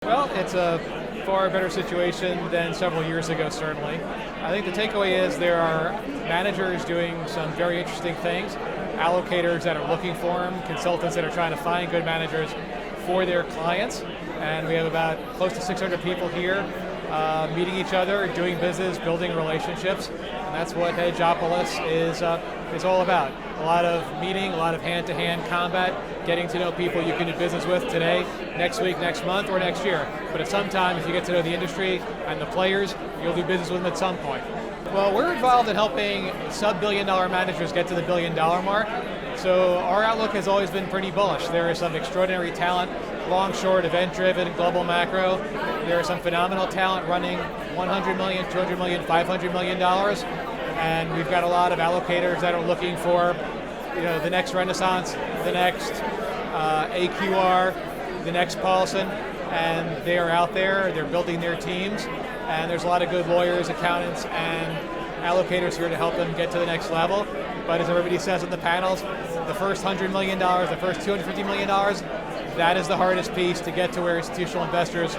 Well, it's a far better situation than several years ago, certainly. I think the takeaway is there are managers doing some very interesting things, allocators that are looking for them, consultants that are trying to find good managers for their clients, and we have about close to 600 people here meeting each other, doing business, building relationships, and that's what Hedgeopolis is all about. A lot of meeting, a lot of hand-to-hand combat, getting to know people you can do business with today, next week, next month, or next year. But at some time, if you get to know the industry and the players, you'll do business with them at some point. Well, we're involved in helping sub-billion-dollar managers get to the billion-dollar mark. So our outlook has always been pretty bullish. There is some extraordinary talent, long, short, event-driven, global macro. There is some phenomenal talent running $100 million, $200 million, $500 million. And we've got a lot of allocators that are looking for, the next Renaissance, the next AQR, the next Paulson, and they are out there, they're building their teams, and there's a lot of good lawyers, accountants, and allocators here to help them get to the next level. But as everybody says in the panels, the first $100 million, the first $250 million, that is the hardest piece to get to where institutional investors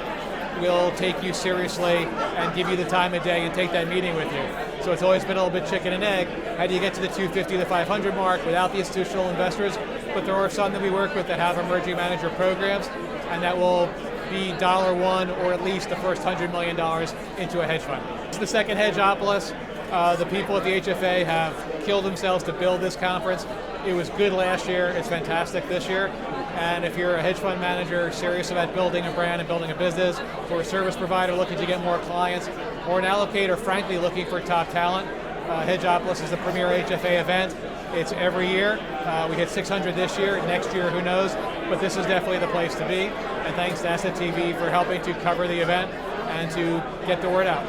will take you seriously and give you the time of day and take that meeting with you. So it's always been a little bit chicken and egg. How do you get to the 250, the 500 mark without the institutional investors? But there are some that we work with that have emerging manager programs, and that will be $1 or at least the first $100 million into a hedge fund. It's the second Hedgeopolis. The people at the HFA have killed themselves to build this conference. It was good last year, it's fantastic this year. And if you're a hedge fund manager serious about building a brand and building a business, or a service provider looking to get more clients, or an allocator frankly looking for top talent, Hedgeopolis is the premier HFA event. It's every year. We hit 600 this year, next year who knows, but this is definitely the place to be. And thanks to Asset TV for helping to cover the event and to get the word out.